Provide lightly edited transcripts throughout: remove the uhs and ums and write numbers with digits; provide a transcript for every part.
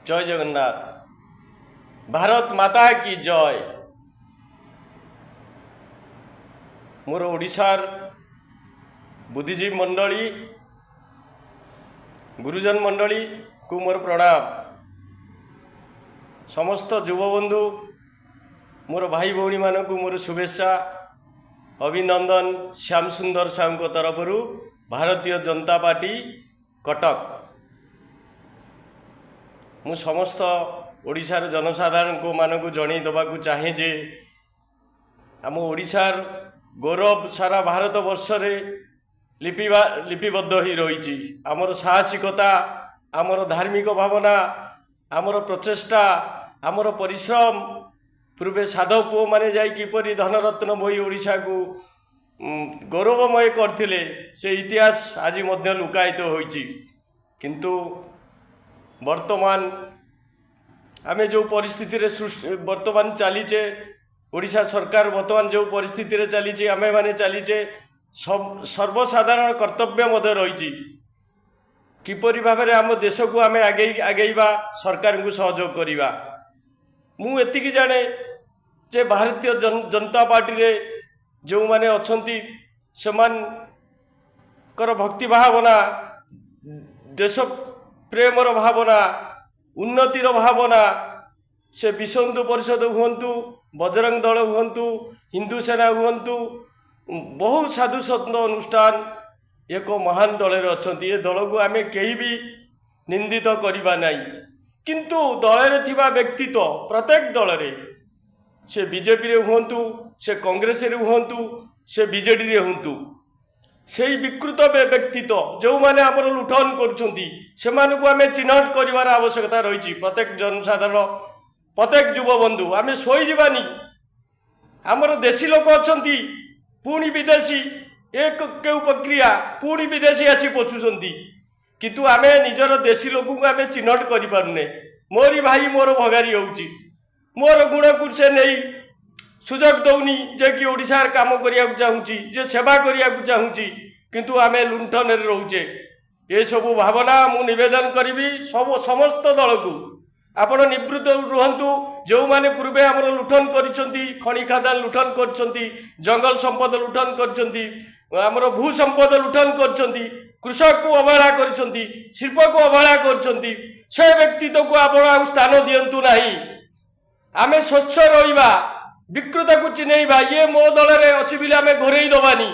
जय जगन्नाथ। भारत माता की जय। मोर ओडिशार बुद्धिजीवी मंडली गुरुजन मंडली को मोर प्रणाम। समस्त युवबंधु मोर भाई भौणी मानक मोर शुभेच्छा अभिनंदन। श्याम सुंदर साहू तरफ भारतीय जनता पार्टी कटक। मु समस्त ओडिशार जनसाधारण को मानक जणई देवाक चाहे जे आम ओडिशार गौरव सारा भारत वर्ष रे लिपिबद्ध ही रही। आमर साहसिकता, आमर धार्मिक भावना, आमर प्रचेष्टा, आमर परिश्रम, पूर्वे साधव पुओ माने जाई किपरि धनरत्न बोई ओडिशा को गौरवमय करथिले से इतिहास आज मध्य लुकायित होईची। किंतु वर्तमान आमे जो परिस्थिति रे वर्तमान चलीचे ओडिशा सरकार वर्तमान जो परिस्थिति रे चलीचे आमे माने चलीचे सर्वसाधारण कर्तव्य मध्य रही किपरि भाव में आम देश को आमे आगेइबा सरकार को सहयोग करिबा। मु एतिकी जाने जे भारतीय जनता पार्टी रे जो माने अछंती सेमानकर भक्ति भावना, देश प्रेमर भावना, उन्नतिर भावना, से विश्व हिंदू परिषद हुंतु, बजरंग दल हुंतु, हिंदू सेना हुंतु, बहु साधु संत अनुष्ठान एक महान दल अच्छी। ये दल को आम कहीं भी निंदित करवा नहीं, किंतु दल रे थिबा व्यक्तित्व प्रत्येक दल रे से बीजेपी रे हुंतु, से कांग्रेस रे हुंतु, से बीजेडी रे हुंतु, से विकृत व्यक्तित्व जो माने आमर लुठन कर आम चिन्हट कर आवश्यकता रही। प्रत्येक जनसाधारण, प्रत्येक युवबंधु आम शोईजानी। आमर देशी लोक अच्छा पुणी विदेशी एक क्यों प्रक्रिया पुणी विदेशी आसी पशुंट, किंतु आम निजर देशी लोक को आम चिन्हट कर पारे। मोरी भाई मोर भगारी होउची, मोर गुण को से नहीं सुजोग दौनी जे कि ओडिशार काम करिया चाहूँगी, जे सेवा करिया चाहूँगी, किंतु आमे लुंठन रोचे। ये सबू भावना मु निवेदन करी सब समस्त दल को आपण निवृत्त रुहतु। जो माने पूर्वे आमर लुठन करिसंती, खनि खादान लुठन करछंती, जंगल संपद लुठन करछंती, आमर भू संपद लुठन करछंती, कृषक को अवहेला करछंती, शिल्प को अवहेला करछंती, से व्यक्तित्व को आपण आ स्थान दियंतु नाही। आमे स्वच्छ रहिबा, विकृत को चिन्हवा। ये मो दल में अच्छी बोले आम घोरई दबानी।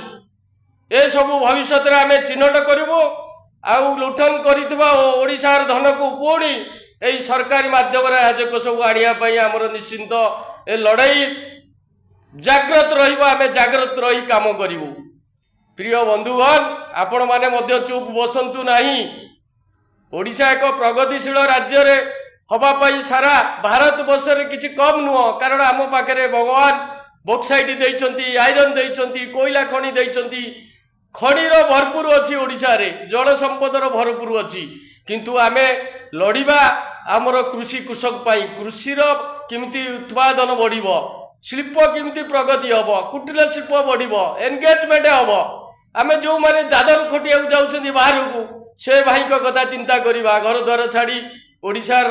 ये सबू भविष्य में आम चिन्हट करूँ आउ लुठन कर धन को पुणी यही सरकारी माध्यम राजक सब आने आमर निश्चिंत ए लड़ाई जाग्रत रही जाग्रत रही काम करूँ। प्रिय बंधुगण, आपण मैंने चुप बसतु नहीं। ओडिशा एक प्रगतिशील राज्य रे हवापाई सारा भारत वर्ष रे किछि कम नुह, कारण आम पाखे भगवान बक्साइट देइचंती, आयरन देइचंती, कोयला खनि देइचंती, खनिर भरपूर अच्छी ओडिशा रे, जल संपदर भरपूर अच्छी। किंतु आमे लड़िबा आमर कृषि कृषक पाई, कृषिर किमिति उत्पादन बढ़िबो, शिल्प किमिति प्रगति हबो, कुटीर शिल्प बढ़िबो, एंगेजमेंट हबो। आमे जो माने दादन खटिया जाउछंती बाहर को, से भाई को कथा चिंता करिबा। घर द्वार छाड़ी ओडिशार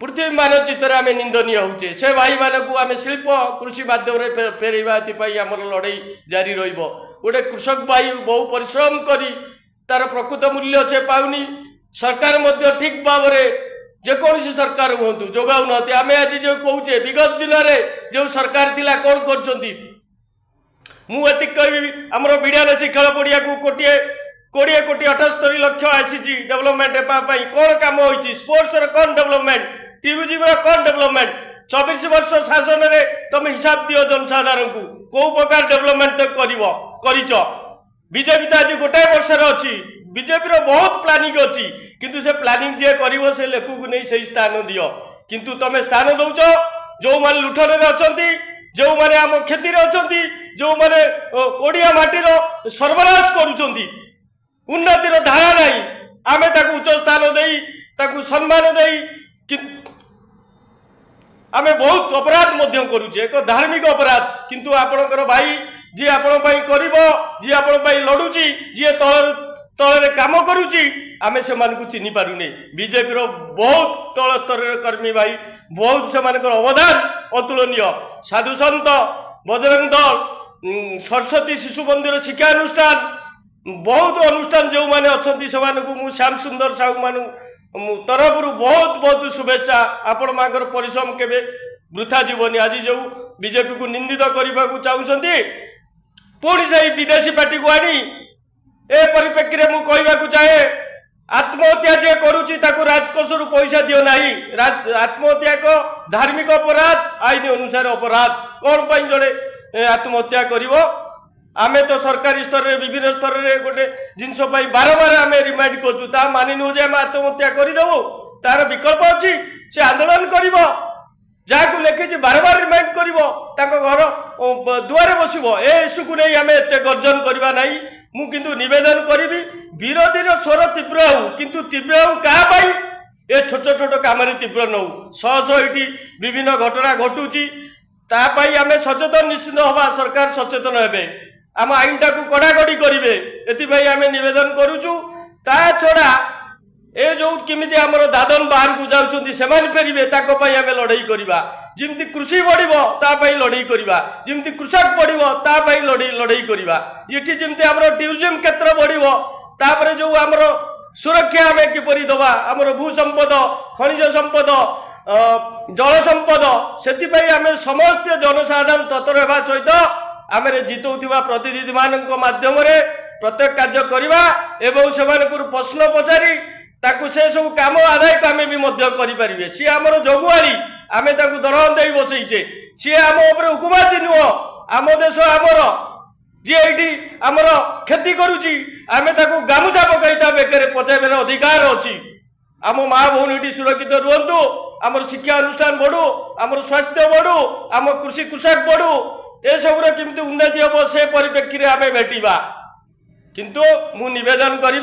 पृथ्वी मानचित्र आम निंदनीय होचे। से भाई मानक आम शिल्प कृषि माध्यम फेरवा आमर लड़ाई जारी रहिबो। गोटे कृषक भाई बहु परिश्रम करी तार प्रकृत मूल्य से पाउनी। सरकार मध्य ठीक भाव में जेकोसी सरकार हूँ जोगाऊ ना। आम आज जो कहे विगत दिन में जो सरकार थिला कौन कर मुझे कहि आमर विड़ासी खेल पड़िया को 20 कोटी 78 लक्ष आसी डेवलपमेंट कौन काम होती, स्पोर्ट्स कौन डेवलपमेंट, टूरिज्म कौन डेवलपमेंट। 24 वर्ष शासन में तुम हिसाब दियो जनसाधारण को कौ प्रकार डेवलपमेंट कर। बीजेपी तो आज गोटाए वर्ष अच्छी, बीजेपी बहुत प्लानिंग अच्छी, किंतु से प्लानिंग जे कर से लेखु को नहीं सही स्थान दियो। किंतु तुम स्थान दौच जो मैंने लुठन अच्छा, जो मैंने आम खेती अच्छा, जो मैंने ओडिया माटीर सर्वनाश करुँच, उन्नतिर धारा नहीं। आमे ताकू उच्च स्थान देई ताकू सम्मान देई कि आमे बहुत अपराध मध्य करूचे, एक धार्मिक अपराध। किंतु आपणकर भाई जी आपण पई करिवो, जी आपण पई लडुची, जी तळ तल काम करुच्ची आम से चिन्ह पारुने बीजेपी बहुत तल स्तर कर्मी भाई बहुत से अवदान अतुलनीय साधु सन्त बजरंग दल सरस्वती शिशु मंदिर शिक्षानुष्ठान बहुत अनुष्ठान जो मैंने अच्छा से श्याम सुंदर साहू मान तरफ बहुत बहुत शुभेच्छा आपण मांकर परिश्रम केवे वृथा जीवनी आज जो बीजेपी को निंदित करने को चाहते पुणी से विदेशी पार्टी को आनी ए परिप्रेक्षी में कहवाक चाहे आत्महत्या जे करुच्ची राजकोष पैसा दियो नहीं आत्महत्या एक धार्मिक अपराध आईन अनुसार अपराध कौन पर जड़े आत्महत्या करिवो आमे तो सरकारी स्तर रे विभिन्न स्तर रे गोटे जिनस बारंबार आम रिमाइंड करूँ मानि नु जे आत्महत्या करदेबू तार विकल्प अच्छी से आंदोलन कर जहाँ लिखी बारंबार रिमाइंड कर घर दुआरे बसब ए इश्यू को नहीं आम एत गर्जन करवा ना मु किंतु निवेदन करी विरोधी स्वर तीव्र हो किंतु तीव्र हो क्या ए छोट छोट काम तीव्र नौ शह शह ये विभिन्न घटना घटुची तापाई आम सचेतन निश्चित हवा सरकार सचेतन हे आम आईन टाक कड़ाकड़ी करेंगे एपाई आम निवेदन करुचु ता छड़ा ए जो किमित आम दादन बाहर को जाऊँच से फेरवे आम लड़ाई करवा जमी कृषि बढ़ लड़ाई करवा जमी कृषक बढ़ लड़ाई करवा ये जमी आम टूरिज्म क्षेत्र बढ़ जो आम सुरक्षा आम किपरि दबा आमर भू संपद खनिज संपद जल संपद से आम समस्त जनसाधारण तत्पर होगा सहित आम जितौथिबा प्रतिनिधि मानक माध्यम प्रत्येक कार्य करवा एवं से प्रश्न पचारि ताकू से सब काम आदाय को आम भी करें सी आमर जगुआली आम दरहन दे बसईचे सी आम हुकुमाती नुह आम देश आमर जी ये आमर क्षति करुच्ची आम गामुछा पकई बेकर पचाइबार अधिकार अच्छी आम माँ भौणी सुरक्षित रुहतु आमर शिक्षा अनुष्ठान बढ़ू आमर स्वास्थ्य बढ़ू आम कृषि कृषक बढ़ू ए सबुर केमती उन्नति हम से परिप्रेक्षी में आम भेटा किंतु मु निवेदन करी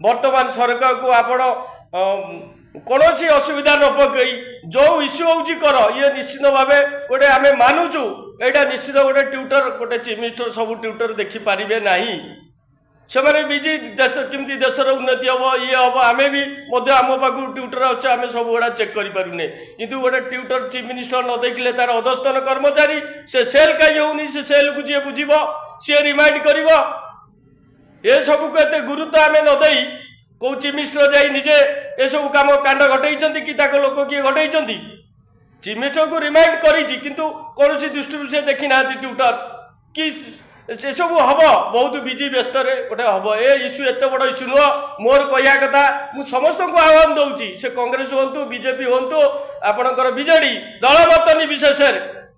वर्तमान सरकार को आपण कौन असुविधा न पकई जो इश्यू होची कर ये निश्चित भाव गोटे आम मानुचु यहाँ निश्चित गोटे ट्यूटर गोटे चीफ मिनिस्टर सब ट्यूटर देखिपारे ना से बिजी देश केमती देशर उन्नति हम ये हम आम भी आम पाक ट्यूटर अच्छे आम सब गुड़ा चेक करें किंतु गोटे ट्यूटर चीफ मिनिस्टर न देखिले तार अधस्तन कर्मचारी से सेल कहीं होनी से सेल को जी बुझ सी रिमाइंड कर ए सब को एत गुरुत्व आम न दे कौ चीफ मिनिस्टर जाई निजे ए सब काम कांड घटई कि लोक किए घटई चीफ मिनिस्टर को रिमाइंड करी किंतु कौन दृष्टि से देखी ना ट्यूटर कि से सब हम बहुत बिजी व्यस्त गोटे हम ए इश्यू एत बड़ इश्यू नुह मोर कह कथा मुझे समस्त को आह्वान दूसरी से कांग्रेस हूँ बीजेपी हूँ आपणकर विजेडी दल मत निर्विशेष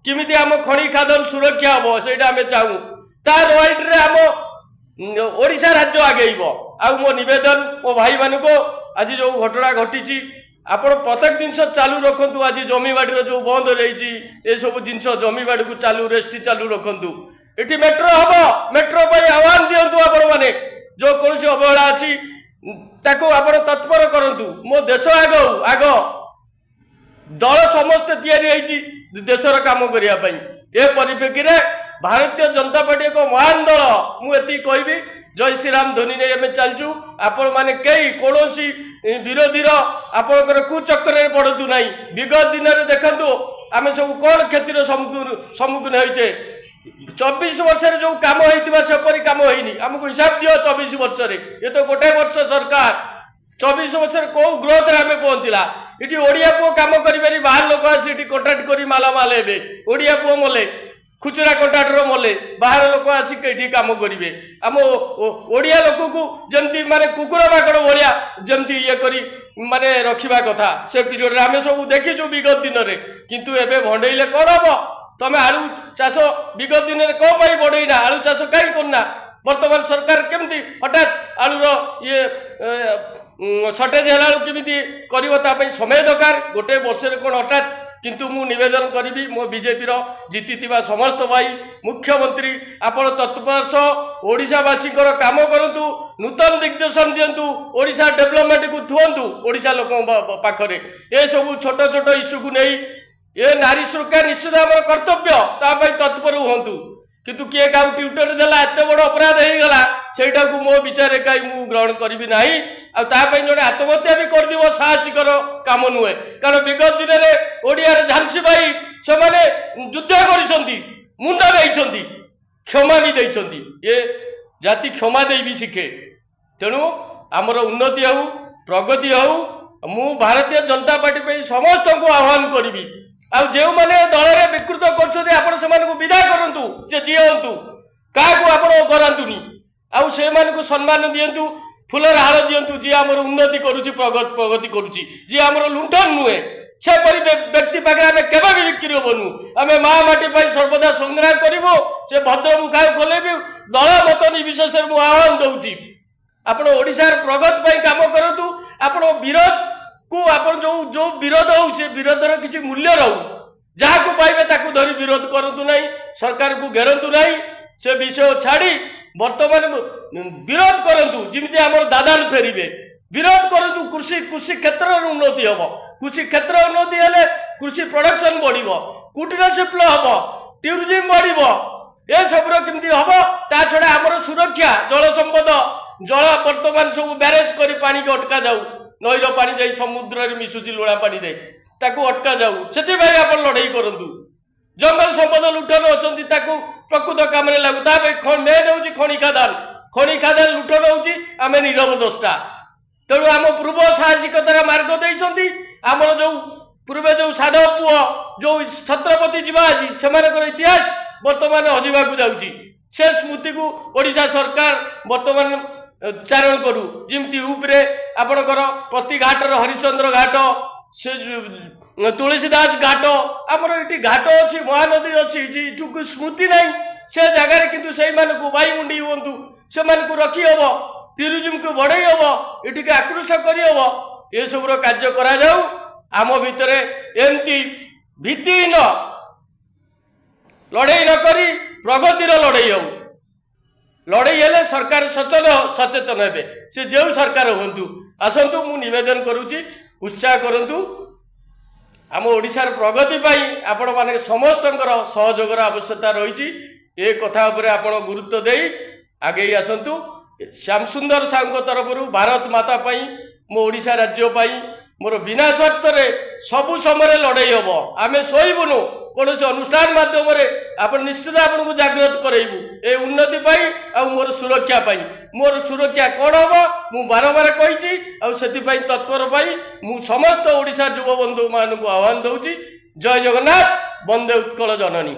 किमिति आम खनि खादन सुरक्षा हम से आम चाहूँ ता रॉयल्टी आम ओडिशा राज्य आगेब आ मो निवेदन मो भाई मान को आज जो घटना घटी आपण प्रत्येक जिनस चालू रखु आज जमीबाड़ी जो बंद रही ये सब जिनस जमीबाड़ी को चालू रेस्टी चालू रखु ये मेट्रो हम मेट्रो पर आह्वान दिंतु आपण मैंने जो कौन अवहेला अच्छी आप तत्पर करूँ मो देश आग आग दल समस्ते या देशर काम करने ए परिप्रेक्षी में भारतीय जनता पार्टी एक महान दल मुझे कहबी जय श्रीराम ध्वनि नहीं आम चलचु आपण मैंने कई कौन विरोधी आपणकर कुचक्र पड़तु ना विगत दिन में देखु आम सब कौन क्षतिर सम्मुखीन होचे 24 वर्ष जो काम होता सेपरी काम होनी आमको हिसाब दियो 24 वर्ष ये तो गोटे वर्ष सरकार 24 वर्ष कौ ग्रोथ आम पहुँचला ये ओडिया पुओ काम करी बाहर लोक आसी कंट्राक्ट कर मालामाल हे ओडिया पुओ मले खुचरा कंट्राक्टर मले बाहर लोक आसिक काम करेंगे आम ओडिया लोक को जमती माने कुकुर माकड़ भाया जमती ये करी माने रखा कथा से पीरियड आम सब देखीचु विगत दिन में किंतु एबे भंडेले कौन हम तमें आलू चाष विगत दिन में कौन पाई बढ़ेना आलू चाष कहीं करना वर्तमान सरकार केमती हठात आलूर ये सर्टेज है केमी कर समय दरकार गोटे वर्ष कौन हठात किंतु मु निवेदन करी मो बीजेपी जीति समस्त भाई मुख्यमंत्री आपण तत्पर ओडिशावासी काम करूँ नूतन दिग्दर्शन दिंतु ओडिशा डेवलपमेंट को थुअंतु ओडिशा लोक पाखरे ये सब छोट छोट इश्यू को नहीं ये नारी सुरक्षा निश्चित आम कर्तव्य तत्पर हूँ किंतु किए का ट्विटर देला एत बड़ अपराध हो गला सेटा को मो विचार कहीं मु ग्रहण करी ना जड़े आत्महत्या भी करदिव साहसिकर काम नुहे कारण विगत दिन में ओडिया झांसी भाई से युद्ध कर मुंड दे क्षमा भी देइछंती ये जाति क्षमा दे भी शिखे तेणु आमर उन्नति हो प्रगति हो मु भारतीय जनता पार्टी पे समस्त को आह्वान करी आ जो मैंने दल में विकृत कर विदा करूँ से जी हूँ क्या करातुनि आउ से सम्मान दिंतु फुलर हाड़ दिंतु जी आम उन्नति करुच्ची प्रगति करुच्ची जी आम लुंठन नुहे से व्यक्ति पाखे आम केवे भी बिक्री हेबनु आम माँ माटी सर्वदा संग्राम करूँ से भद्र मुखा खोले भी दल मत निर्विशेष मुझे आह्वान दूची आपण ओडिशार प्रगति पर काम करूँ आपण विरोध को आपण जो जो विरोध हो विरोधर किसी मूल्य रहू जहाँ को पाइबे ताकू धरी विरोध करूँ ना सरकार को घेरतु ना से विषय छाड़ी वर्तमान विरोध करूँ जमी आम दादान फेरबे विरोध करूँ कृषि क्षेत्र उन्नति हम कृषि क्षेत्र उन्नति हेले कृषि प्रोडक्शन बढ़ कुटीर शिल्प हम टूरिज्म बढ़ ए सब केमती हम ता छड़ा आमर सुरक्षा जल संपद जल वर्तमान सब ब्यारेज कर पानी के अटका जाऊ नईर पानी जाई समुद्र में मिशुची लुणा पानी दे ताकू अटका जाऊ से आप लड़ाई करूँ जंगल संपद लुठन अच्छा प्रकृत काम लागू मेन हूँ खनि खादान लुठन होमें नीरव दस्ता तेणु आम पूर्व साहसिकतार मार्ग देती आमर जो पूर्वे जो साधव पुओ जो छत्रपति शिवाजी से इतिहास वर्तमान हजिबा जाऊँगी से स्मृति को ओडिशा सरकार वर्तमान चारण करू जमी उपरे आपणकर प्रति घाटर हरिश्चंद्र घाट से तुलसीदास घाट आमर ये घाट अच्छी महानदी अच्छी जी स्मृति ना से जगार किंतु से वायुमुंडी हूँ से रखी हम टूरिज्म को बढ़ई हम ये आकृष्ट करहब ये सब कार्य करा जाऊ आम भितर एमती भित्तिहीन लड़ई न करी प्रगतिर लड़ई हो लड़ई हेले सरकार सचेतन हे से जो सरकार हूँ आसतु मु निवेदन करुच्ची उत्साह करूँ आम ओडिशार प्रगति पाई आपण माने समस्त सहयोगर आवश्यकता रही ए कथा उपरे आपण गुरुत्व दे आगे आसतु श्याम सुंदर साहू तरफ भारत माता पाई मो ओडिशा राज्य पाई मोर बिना स्वार्थ सबु समय लड़ई हम आम शोबुनु कौन से अनुष्ठान मध्यम आप निश्चित आपको जागृत करेबू ए उन्नति पाई आ मोर सुरक्षा पाई मोर सुरक्षा कौन हम मु बार बार कही तत्पर पाई मु समस्त ओडिशा युवा बंधु मान आह्वान दूची जय जगन्नाथ वंदे उत्कल जननी।